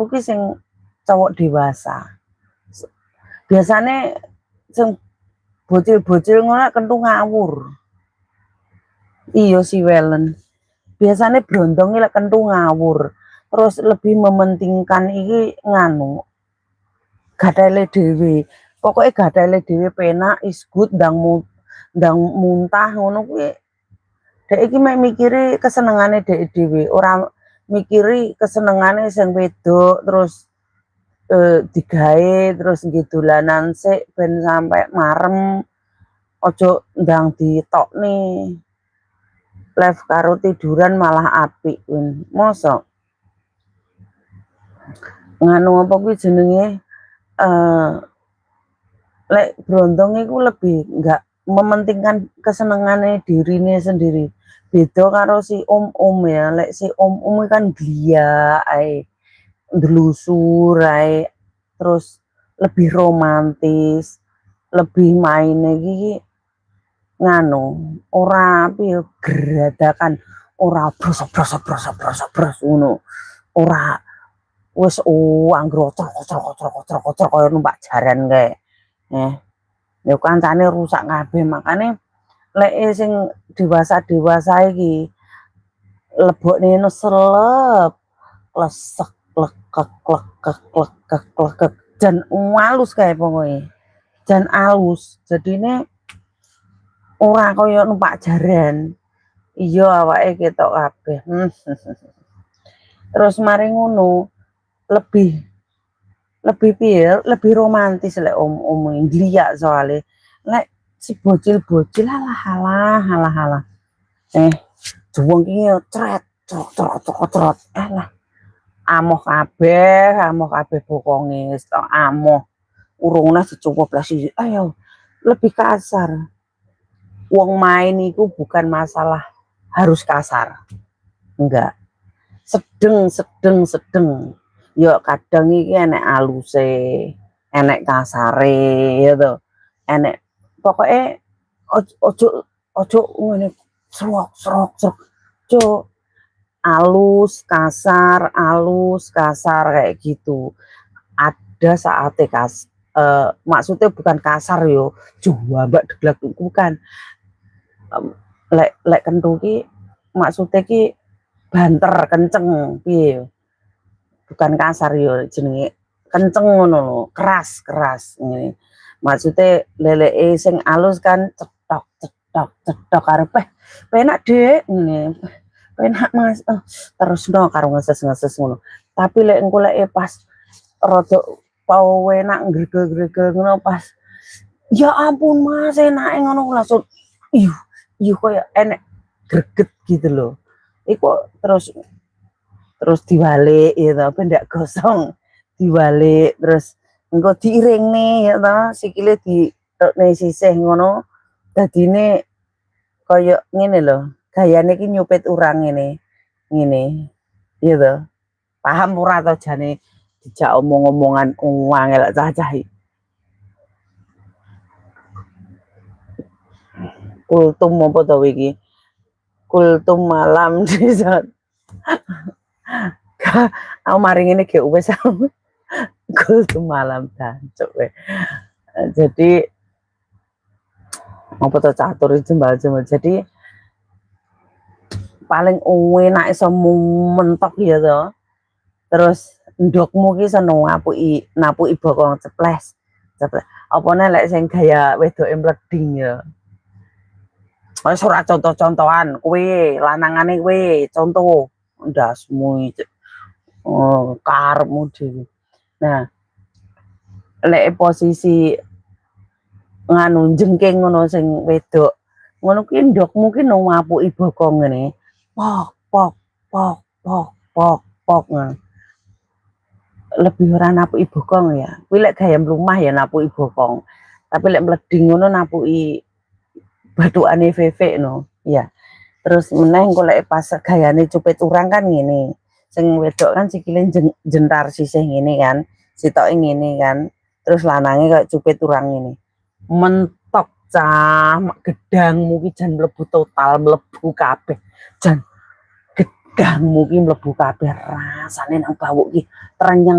Kuwi sing cowok dewasa. Biasane sing bocil-bocil ngono kentu ngawur. Iya si Welen. Biasane brondonge lek kentu ngawur. Terus lebih mementingkan iki nganu. Gadele dhewe. Pokoke gadele dhewe penak is good ndang muntah ngono kuwi. Dek iki mek mikiri kesenengane dek dhewe, ora mikiri kesenengane sing wedok terus digawe terus nggih dolanan sik ben sampe marem. Ojo ndang ditokne. Live karo tiduran malah apik win. Mosok nganu apa kuwi jenenge lek brondong iku lebih enggak mementingkan kesenengane dirine sendiri. Beda karo si om-om ya. Lek si om-om kan glia ae, ndelusur ae, terus lebih romantis, lebih maine iki nganu, ora piye geradakan, ora bros ngono. Ora wis anggere ocrok kaya numpak jaran kae. Ya kancane rusak kabeh makane lek sing dewasa-dewasa iki lebokne neselep lesek lekek jan alus kae pokoke. Jan alus. Jadine ora kaya numpak jaran. Iya awake ketok kabeh. Terus mari ngono lebih piye? Lebih romantis lek om gliak soalnya. Lek si bocil-bocil halah. Juweng ki cret trot. Alah. Amoh kabeh bokonge wis amoh. Urungna dicukup blas ayo lebih kasar. Wong main itu bukan masalah harus kasar. Enggak. Sedeng. Yo kadang iki enek aluse, enek kasare ya to. Enek pokoke ojo ngene srok. Cuk. Alus, kasar kayak gitu. Ada saatnya maksudnya bukan kasar yo, mbak deglak bukan. Lek kentu ki maksudnya ki banter kenceng piye. Bukan kasar yo jenenge kenceng ngono lho, keras ngene. Maksudnya leleke sing alus kan cetok karepe penak Dek ngene. Penak Mas. Terusno karo ngeses ngono. Tapi lek engko lek pas rada pau enak gregel ngono pas ya ampun Mas enake ngono langsung iya koyo enek greget gitu loh. Iku terus diwalik ya to, ben ndak gosong. Diwalik terus engko diiringne ya to, sikile ditokne sisih ngono. Dadine koyo ngene lho, gayane iki nyupit urang ngene. Iya to. Paham ora to jane dijak omong-omongan angel cacah iki. Kultum apa to iki? Kultum malam desa. Aku mari ngene ge wis kultum malam jancuk we. Jadi apa to catur jembal. Jadi paling enak iso mentok ya to. Terus ndokmu ki seneng napuki bokong ceples. Apane lek sing gaya wedoke mleding ya. Wis ora contoh-contohan kowe, lanangane kowe contoh ndasmu karepmu dhewe. Nah, lek posisi nganu jengking ngono sing wedok. Ngono kuwi ndokmu ki napuki bokong ngene. Pok. Lebih ora napuki bokong ya. Kuwi lek gaya mlumah ya napuki bokong. Tapi lek mleding ngono napuki bathukane vevek no. Ya. Terus meneh engko lek pas gayane cupit urang kan ngene. Sing wedok kan sikile jentar sisih ngene kan. Sitoke ngene kan. Terus lanange kaya cupit urang ngene. Mentok cah gedangmu ki jan mlebu total mlebu kabeh. Jan gangmu ki mlebu kabeh rasane nang bawuk ki trenyeng